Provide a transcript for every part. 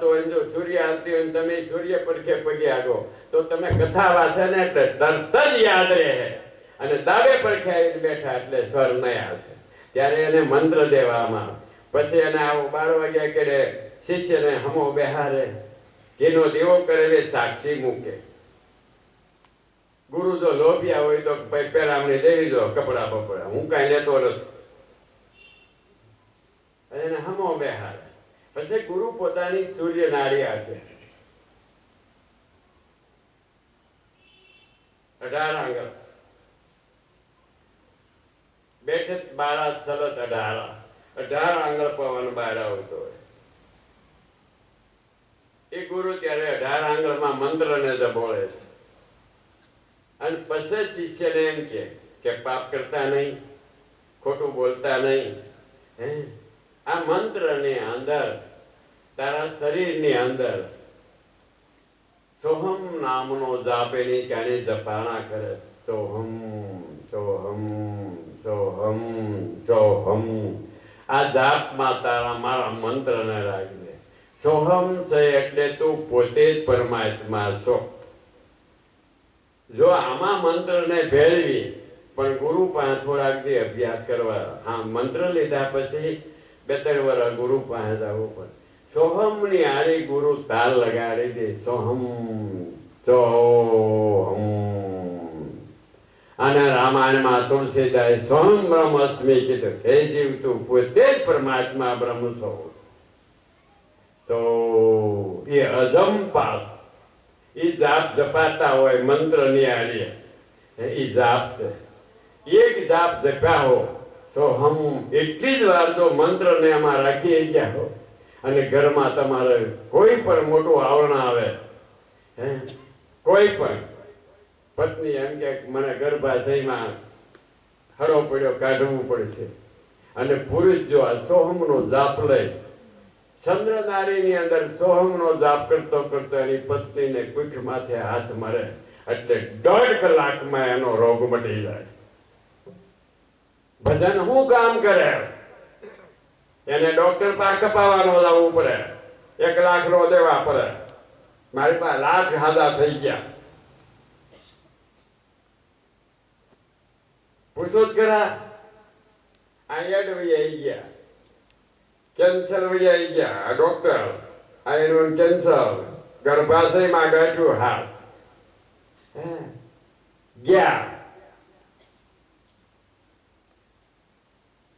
તો જો સૂર્ય આવતી હોય તમે સૂર્ય પડખે પગે આગો તો તમે કથા વાંચે ને એટલે તરત જ યાદ રહે. અને દાવે પડખે આવીને બેઠા એટલે સ્વર નહીં આવશે. ત્યારે એને મંત્ર દેવામાં પછી એને આવો 12 વાગ્યા કેડે શિષ્યને હમો બેહારે, ઘીનો દીવો કરે, સાક્ષી મૂકે. ગુરુ જો લોભિયા હોય તો પેરામણી દેવી દો, કપડા બપડા, હું કાંઈ લેતો નથી. એને હમો બેહારે. પછી ગુરુ પોતાની સૂર્ય નાડી આપે, 18 આંગળ બેઠે, 12 સલત 18 આંગળ પવન બહાર આવતો હોય. એ ગુરુ ત્યારે 18 આંગળમાં મંત્રને દબોળે છે. અને પછી શિષ્યને એમ કે પાપ કરતા નહીં, ખોટું બોલતા નહીં. આ મંત્રની અંદર, તારા શરીરની અંદર સોહમ નામનો જાપ એની ક્યારે જપાણા કરે. સોહમ સોહમ સોહમ સોહમ. આ જાપમાં તારા મારા મંત્રને રાખજે. સોહમ છે એટલે તું પોતે જ પરમાત્મા છો. જો આમાં મંત્રને ભેળવી, પણ ગુરુ પાસે થોડાક દી અભ્યાસ કરવા. હા, મંત્ર લીધા પછી 2-3 વર્ષ ગુરુ પાસે જવું પડે. સોહમની હારી ગુરુ તાલ લગાડી દે. સોહમ સોહમ. અને રામાયણમાં તુલસીદાસ સોહમ બ્રહ્મ અસ્મિ કીધું. હે જીવ, તું પોતે જ પરમાત્મા બ્રહ્મ છો. તો એ અજંપાસ એ જાપ જપાતા હોય મંત્રની હારી, એ જાપ છે. એક જાપ જપ્યા હો સોહમ, એટલી જ વાર જો મંત્રને એમાં રાખી ગયા હો, અને ઘરમાં તમારે કોઈ પણ મોટું આવરણ આવે, કોઈ પણ પત્ની એમ કે મને ગર્ભાશયમાં હળો પડ્યો, કાઢવું પડશે, અને પુરુષ જો આ સોહમનો જાપ લઈ ચંદ્રનારીની અંદર સોહમનો જાપ કરતો કરતો એની પત્નીને કુખ માથે હાથ મારે એટલે 1.5 કલાકમાં એનો રોગ મટી જાય. ભજન શું કામ કરે? એને ડોક્ટર પાસે કપાવાનો લાવવું પડે, 1 લાખ નો દેવા પડે. મારી પાસે લાખ હાદા થઈ ગયા. પૂછો જ ખરા. અહીંયા વહી આવી ગયા, કેન્સર વહી આવી ગયા. ડોક્ટર આ એનું કેન્સર, ગર્ભાશયમાં ગાંઠ્યું, હાથ ગયા.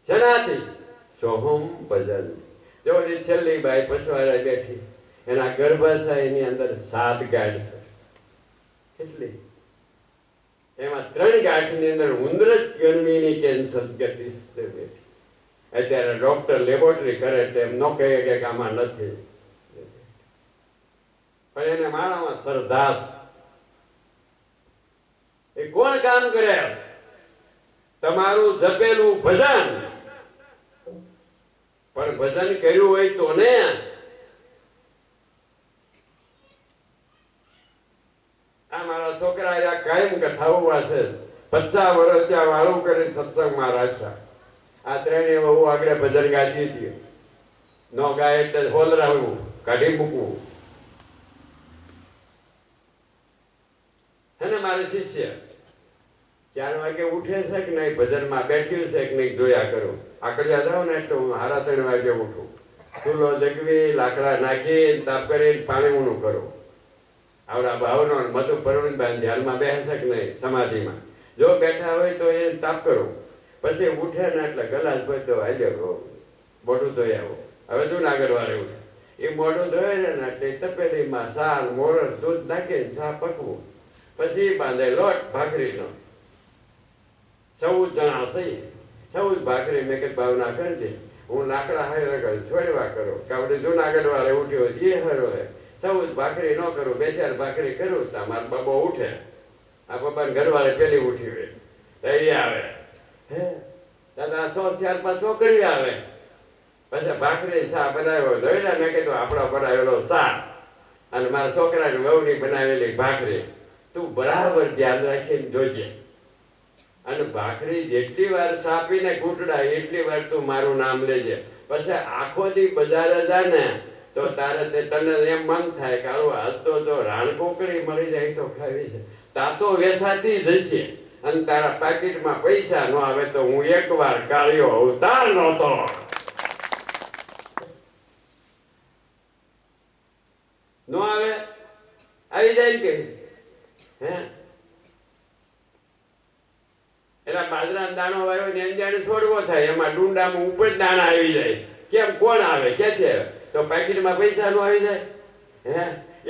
શેનાથી? સોહમ ભજન. જો એ છેલ્લી બાઈ પછવાડે બેઠી, એના ગર્ભાશયની અંદર 7 ગાંઠ છે. કેટલી? એમાં 3 ગાંઠની અંદર ઉંદરસ ગરમીની કેન્સર ગતિ બેઠી. અત્યારે ડોક્ટર લેબોરેટરી કરે તેમ ન કહે કે આમાં નથી, પણ એને મારામાં શ્રદ્ધા. એ કોણ કામ કરે? તમારું જપેલું ભજન. પણ ભજન કર્યું હોય તો ને. આ મારા છોકરા કાયમ કથાઓ વાંચે, 50 વર્ષ ત્યાં વાળું કરી સત્સંગમાં રાખ્યા. આ 3 વહુ આગળ ભજન ગાતી હતી. ન ગાય એટલે હોલરાવવું, કાઢી મૂકવું. હે ને મારે શિષ્ય 4 વાગે ઉઠે છે કે નહીં, ભજનમાં બેઠ્યું છે કે નહીં જોયા કરું. આકડિયા જાઉં ને એટલે હું 3:30 વાગે ઉઠું. ચૂલો જગવી, લાકડા નાખી, તાપ કરી, પાણી ઊનું કરું. આવડા ભાવનો મધુ પરવીનભાઈ ધ્યાનમાં બેસે કે નહીં સમાધિમાં, જો બેઠા હોય તો એ તાપ કરું. પછી ઉઠે ને એટલે ગલાસ બધો હાલ્યો, મોઢું ધોઈ આવો. હવે જુનાગઢ વાળે ઉઠે, એ મોઢું ધોય ને એટલે તપેલીમાં સાલ મોરસ દૂધ નાખીને ચા પકવું. પછી બાંધે લોટ ભાખરીનો. 14 જણા થઈ, 14 ભાખરી મેં કઈ ભાવના કરી દે. હું લાકડા હાય છોડવા કરું. કાવડે જુનાગઢ વાળે ઉઠ્યો એ હરો હે. 14 ભાખરી ન કરું, 2-4 ભાખરી કરું. મારા બાબો ઉઠે. આ પપ્પાને ઘરવાળે પેલી ઉઠી હોય એ આવે. હે દાદા 4-5 છોકરી આવે. પછી ભાખરી ચા બનાવ્યો જોઈ લે. મેં કીધું આપણો બનાવેલો ચા અને મારા છોકરાની વહુની બનાવેલી ભાખરી તું બરાબર ધ્યાન રાખીને જોજે. અને ભાખરી જેટલી વાર સાપીને ઘૂંટડા એટલી વાર તું મારું નામ લેજે. પછી આખો દી બજારે જા ને તો તારે તને એમ મન થાય કે આવું આજ તો જો રાણકોકડી મળી જાય તો ખાવી છે, તા તો વેસાતી જશે અને તારા પાકીટમાં પૈસા ન આવે તો હું એકવાર કાળિયો અવતાર નહોતો. નો આવે, આવી જાય કે હે એટલે બાજરાનો દાણો વાવ્યો ને જાણે છોડવો થાય, એમાં ડુંડામાં ઉપર દાણા આવી જાય. કેમ કોણ આવે કે છે તો પાકીટમાં પૈસા નો આવી જાય? હે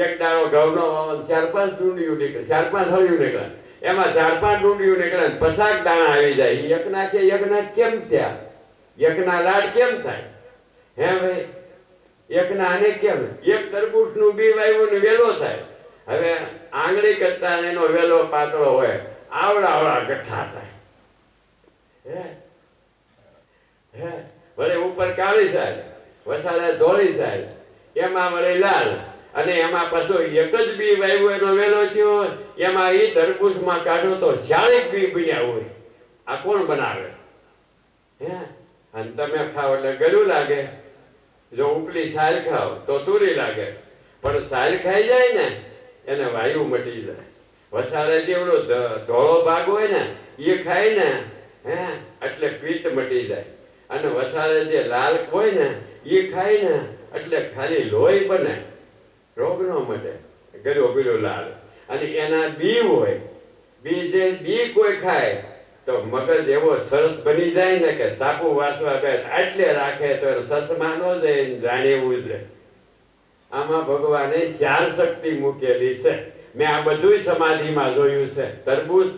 એક દાણો ઘઉંનો વાવો 4-5 ડુંડિયું નીકળે, 4-5 હળિયું નીકળે, એમાં 4-5 ડુંડિયું નીકળે, 50 દાણા આવી જાય. એકના કે એકના કેમ થયા? એકના લાડ કેમ થાય? હે ભાઈ એકના આને કેમ? એક તરબૂચનું બી વાવ્યું ને વેલો થાય. હવે આંગળી કરતા એનો વેલો પાતળો હોય, આવડા ગઠ્ઠા થાય. હે હે વળે ઉપર કાળી સાહેબ, વસાડે ધોળી સાહેબ, એમાં વળે લાલ, અને એમાં પાછો એક જ બી વાવ્યું એનો વેલો થયો, એમાં એ તરબૂચમાં કાઢો તો 40 બી બન્યા હોય. આ કોણ બનાવે? હે અને તમે ખાવ એટલે ગળું લાગે. જો ઉપલી સાલ ખાવ તો તુરી લાગે, પણ સાલ ખાઈ જાય ને એને વાયુ મટી જાય. વસાડે જેવડો ધોળો ભાગ હોય ને એ ખાય ને હે એટલે પિત્ત મટી જાય, અને વસાડે જે લાલ હોય ને એ ખાય ને એટલે ખાલી લોહી બને, રોગ ન મટે. ગળો પીળો લાલ. અને એના બી હોય, બી જે બી કોઈ ખાય તો મગજ એવો સરસ બની જાય ને કે સાપુ વાસવા બે આટલે રાખે તો સસમા ન જાય, જાણે એવું જ. આમાં ભગવાને 4 શક્તિ મૂકેલી છે. મેં આ બધું સમાધિમાં જોયું છે. તરબૂચ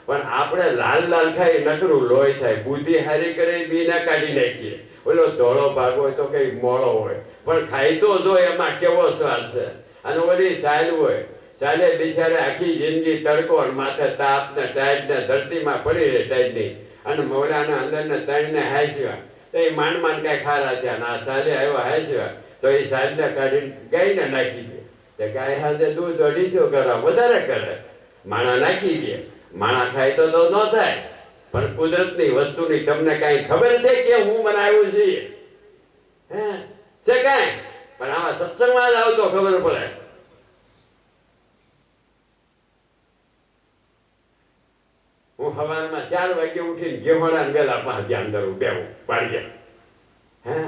પણ આપણે લાલ ખાઈ નકરું લોહી થાય. બુદ્ધિ હારી કરે બી ના કાઢી નાખીએ. ઓલો ધોળો ભાગ હોય તો કઈ મોળો હોય, પણ ખાઈ તો જો એમાં કેવો સ્વાદ છે. અને ઓલી સાલ હોય, સાલે બિચારે આખી જિંદગી તડકો માથે તાપ ને ટાઈટ ને ધરતીમાં પડી રહે ટાઈટ નહીં, અને મોઢાના અંદર ને તણને હાંસ્યા તો એ માંડ કઈ ખારા થયા. ના સાલે આવ્યા હાંસ્યા તો એ સાલને કાઢીને ગાયને નાખી દે. તો ગાય હાથે દૂધ 250 કરવા વધારે કરે, માણા નાખી દે. માણા ખાય તો ન થાય, પણ કુદરતની વસ્તુની તમને કઈ ખબર છે કે હું બનાવ્યું છે? હે છે કઈ? પણ આમાં સત્સંગમાં જ આવતો ખબર પડે. હું સવારમાં 4 વાગે ઉઠીને ઘેહોડા વેલા 5 ધ્યાન કરું, બેવું પાડીએ. હે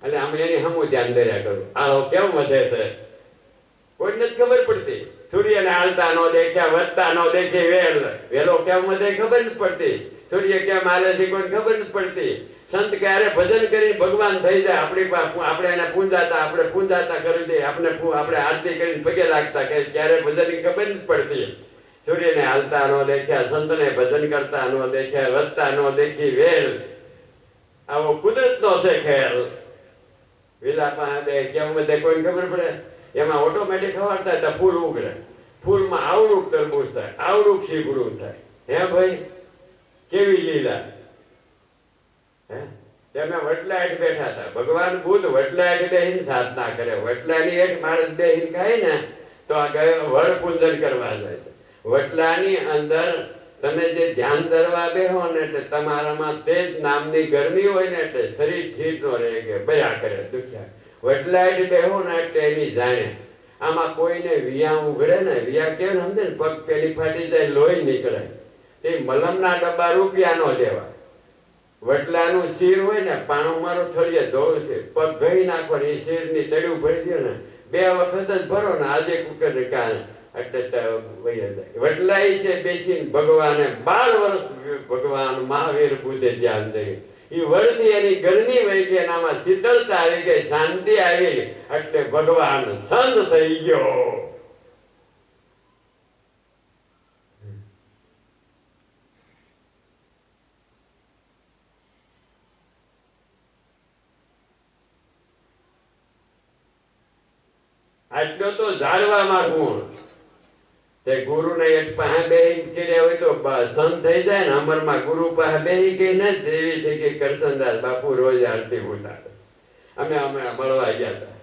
એટલે આમ એની હમું ધ્યાન દર્યા કરું. આ કેમ વધે છે કોઈને જ ખબર પડતી. સૂર્યને હાલતા ન દેખ્યા, વધતા ન દેખે વેલો કેમ વધે ખબર નથી પડતી. સૂર્ય કેમ હાલે છે કોઈ ખબર નથી પડતી. સંત ક્યારે ભજન કરી ભગવાન થઈ જાય. આપણે એને પૂંજાતા કરી દે, આપણે આરતી કરીને પગે લાગતા કે ક્યારે ભજન ખબર નથી પડતી. સૂર્યને હાલતા ન દેખ્યા, સંતને ભજન કરતા ન દેખ્યા, વધતા ન દેખી વેલ. આવો કુદરતનો છે ખેલ. વેલા પાસે કેમ વધે કોઈને ખબર પડે? એમાં ઓટોમેટિક ખબર થાય તો ફૂલ ઉગડે. ફૂલમાં આવડું તરબૂચ થાય, આવડું શીગડું થાય. હે ભાઈ કેવી લીલા! હે તમે વટલા હેઠ બેઠા હતા. ભગવાન બુદ્ધ વટલા હેઠ બેહીને સાધના કરે. વટલાની હેઠ માણસ બેહીને ખાય ને તો આ વડ પૂજન કરવા જાય છે. વટલાની અંદર તમે જે ધ્યાન ધરવા બેહો ને એટલે તમારામાં તેજ નામની ગરમી હોય ને એટલે શરીર ઠીક નો રહે કે બયા કરે દુખ્યા. વટલાઈટ બેહો ને એટલે એની જાણે. આમાં કોઈને વિયા ઉઘડે ને, વિયા કેમ સમજે ને, પગ પેલી ફાટી જાય, લોહી નીકળે. તે મલમના ડબ્બા રૂપિયા નો લેવા. વટલાનું શીર હોય ને, પાણું મારું થળીએ ધોળું છે, પગ ગઈ નાખો ને એ શીરની તળિયું ભરી દો ને, 2 વખત જ ભરો ને, આજે કુકર ને કાન એટલે વહી જાય. વટલાઈ છે બેસીને ભગવાને 12 વર્ષ ભગવાન મહાવીર બુદ્ધે ધ્યાન દઈ. એ વળથી એની ગરમી વહી ગઈ, એનામાં શીતળતા આવી ગઈ, શાંતિ આવી, એટલે ભગવાન સંત થઈ ગયો. આટલો તો જાળવામાં ગુણ. તે ગુરુ ને એક પાસે બેહી કર્યા હોય તો સંત થઈ જાય ને. અમરમાં ગુરુ પાસે બેહી ગઈ ને દેવી થઈ ગઈ. કરશનદાસ બાપુ રોજ આરતી ઉતારે. અમે મળવા ગયા હતા.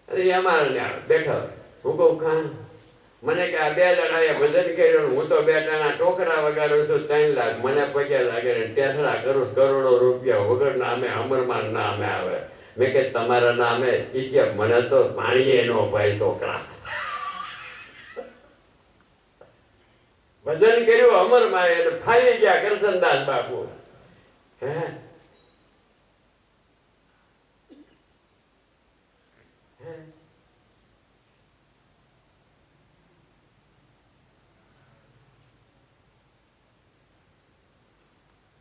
અરે અમારે ને બેઠો હું કહું ખાન મને કે આ 2 જણાએ ભજન કર્યું, હું તો 2 જણા ટોકરા વગાડું છું, 3 લાખ મને પગે લાગે ને ટેસડા કરું, કરોડો રૂપિયા વગરના અમે અમરમાં નામે આવે. મેં કે તમારા નામે ઈ કે મને તો પાણીએ નો ભાઈ છોકરા. ભજન કર્યું અમર માં એટલે ફાવી ગયા કરશનદાસ બાપુ. હે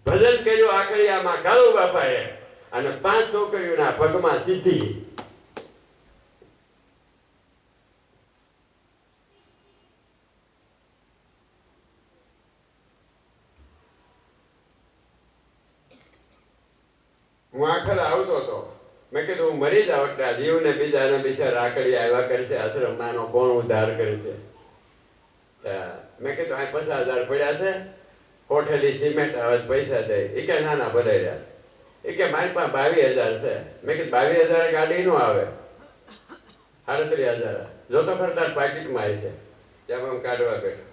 ભજન કર્યું આકડિયામાં કાળુ બાપાએ અને 5 છોકરીઓના પગમાં સીધી. હું આખર આવતો હતો, મેં કીધું હું મરી જાઉં એટલે આ જીવને બીજાને બિચારા આકડી આવ્યા કરશે, આશ્રમમાંનો કોણ ઉદ્ધાર કરશે. મેં કીધું આ 50,000 પડ્યા છે, કોઠેલી સિમેન્ટ આવે પૈસા દે. એ કે ના ના ભલે રહ્યા. એ કે મારી પાસે 22,000 છે. મેં કીધું 22,000 ગાડી નો આવે, 38,000 જો તો ખર્ચા પાકીટમાં આવી છે. ત્યાં હું કાઢવા બેઠો.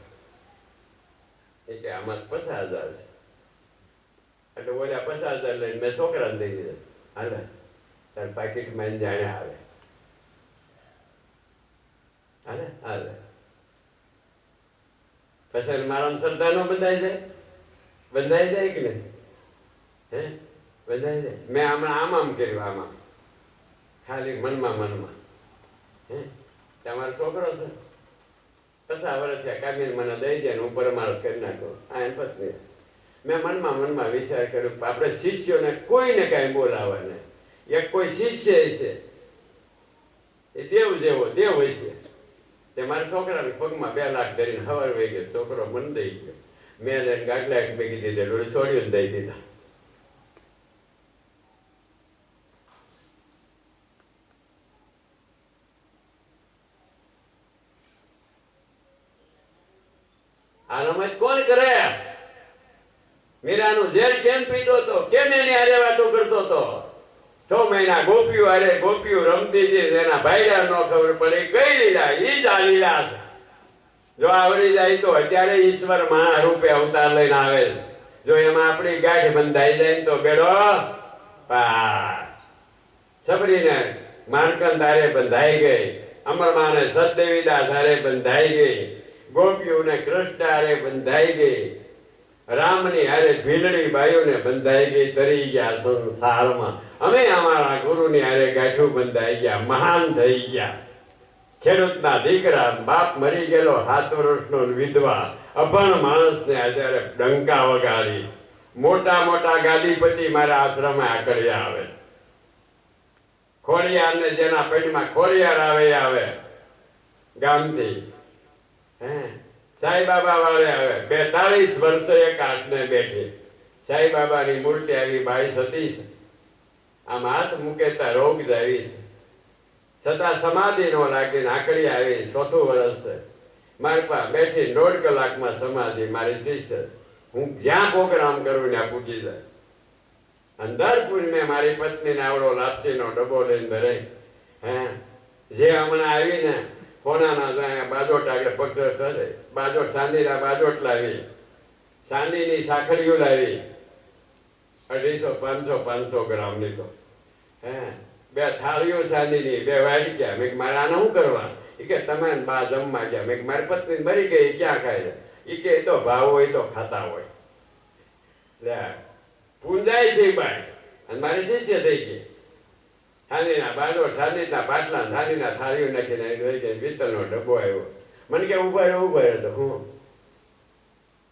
એ કે આમાં 50,000 છે. એટલે બોલ્યા 50,000 લઈને મેં છોકરાને દઈ દીધા. હાલે તાર પાકીટમાં જાણે આવે. હાલે હાલે પછી મારા શ્રદ્ધા નો બંધાઈ જાય? બંધાઈ જાય કે નહીં? હે બંધાઈ જાય. મેં હમણાં આમ કર્યું, આમાં ખાલી મનમાં. હે તમારો છોકરો છે 50 વર્ષ થયા, કામીને મને દઈ દે ને હું પરમાર્થ કરી નાખું. આ એમ પત્ની મેં મનમાં વિચાર કર્યો, આપણે શિષ્યોને કોઈને કાંઈ બોલાવે નહીં. એક કોઈ શિષ્ય છે એ દેવ જેવો દેવ હોય છે. તે મારા છોકરાને પગમાં 2 લાખ ધરીને હવાર વહી ગયો. છોકરો મને દઈ ગયો. મેં લઈને ગાડલા ભેગી દીધેલું, છોડ્યું દઈ દીધા. આ રમત કોણ કરે? મીરાનું ઝેર કેમ પીતો હતો? કેમ એની હારે વાતો કરતો હતો? 6 મહિના ગોપીઓ હારે ગોપીઓ રમતી હતી, એના ભાઈડા નો ખબર પડે. કઈ લીલા? ઈ જ આ લીલા છે. જો આવડી જાય તો અત્યારે ઈશ્વર માણા રૂપે અવતાર લઈને આવે છે. જો એમાં આપણી ગાંઠ બંધાઈ જાય ને તો બેડો પાર. સબરીને માનકંદ હારે બંધાઈ ગઈ, અમરમાને સતદેવીદાસ હારે બંધાઈ ગઈ, ગોપીઓને કૃષ્ણ હારે બંધાઈ ગઈ, રામની હારે ભીલડી બાઈઓને બંધાઈ ગઈ. તરી ગયા સંસારમાં. અમે અમારા ગુરુની હારે ગાંઠું બંધાઈ ગયા, મહાન થઈ ગયા. ખેડૂતના દીકરા, બાપ મરી ગયેલો 7 વર્ષનો વિધવા, અભણ માણસને અત્યારે ડંકા વગાડી. મોટા ગાદીપતિ મારા આશ્રમે આકડ્યા આવે. ખોડિયારને જેના પેટમાં ખોડિયાર આવે ગામથી. હે સાઈ બાબા વાળે આવે. 42 વર્ષે એક આઠને બેઠી. સાઈ બાબાની મૂર્તિ આવી 22 હતી. આમ હાથ મૂકેતા રોગ જાવી છે, છતાં સમાધિ નો લાગીને આકડી આવી. 4થું વર્ષ છે. મારી પાસે બેઠી 1.5 કલાકમાં સમાધિ. મારી શિષ્ય, હું જ્યાં પ્રોગ્રામ કરું ત્યાં પૂછી જાય. અંધારપુર મેં મારી પત્નીને આવડો લાપસીનો ડબ્બો લઈને ભરે. હે જે હમણાં આવીને કોનાના બાજોટ આગળ પકડ કરે, બાજોટ ચાંદીના બાજોટ લાવી, ચાંદીની સાંકળીઓ લાવી 250, 500 ગ્રામની. તો હે 2 થાળીઓ ચાંદીની, 2 વાટક્યા. મેં મારે આને શું કરવા? એ કે તમે બા જમવા ગયા. મેં મારી પત્ની મરી ગઈ, ક્યાં ખાય? એ કે તો ભાવ હોય તો ખાતા હોય. લે પૂંજાય છે બાઈ. અને મારી શિષ્ય થઈ ગઈ. ચાંદીના બાજોટ, ચાંદીના પાટલા, ચાંદીના થાળીઓ નાખીને લઈ ગઈ. પિત્તળનો ડબ્બો આવ્યો. મને કે ઉભા રહ્યો તો હું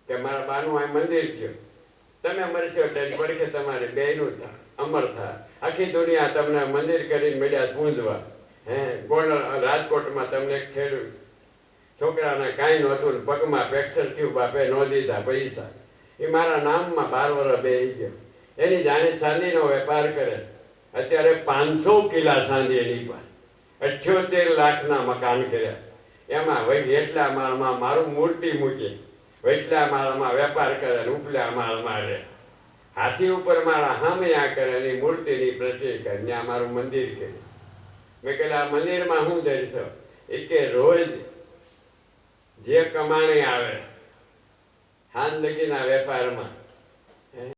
કે મારા બાનું આ મંદિર થયું. તમે મરશો એટલે પડખે તમારી બેયનું અમર થાય. આખી દુનિયા તમને મંદિર કરીને મળ્યા પૂંજવા. હે ગોંડલ રાજકોટમાં તમને એક ખેડૂત છોકરાને કાંઈ નહોતું, પગમાં ફ્રેક્ચર થયું, બાપે ન દીધા પૈસા. એ મારા નામમાં 12 વર્ષ બેસી ગયો. એની જાણે ચાંદીનો વેપાર કરે. અત્યારે 500 કિલા ચાંદી એની પાસે. 78 લાખના મકાન કર્યા. એમાં એટલા માળમાં મારું મૂર્તિ મૂકી, વચલા માળમાં વેપાર કરે ને ઉપલા માળમાં રહે. હાથી ઉપર મારા હામયા કરે એની મૂર્તિની પ્રતિષ્ઠા. ત્યાં મારું મંદિર કર્યું. મેં કહેલા આ મંદિરમાં શું ધરશો? એ કે રોજ જે કમાણી આવે હાન લગીના વેપારમાં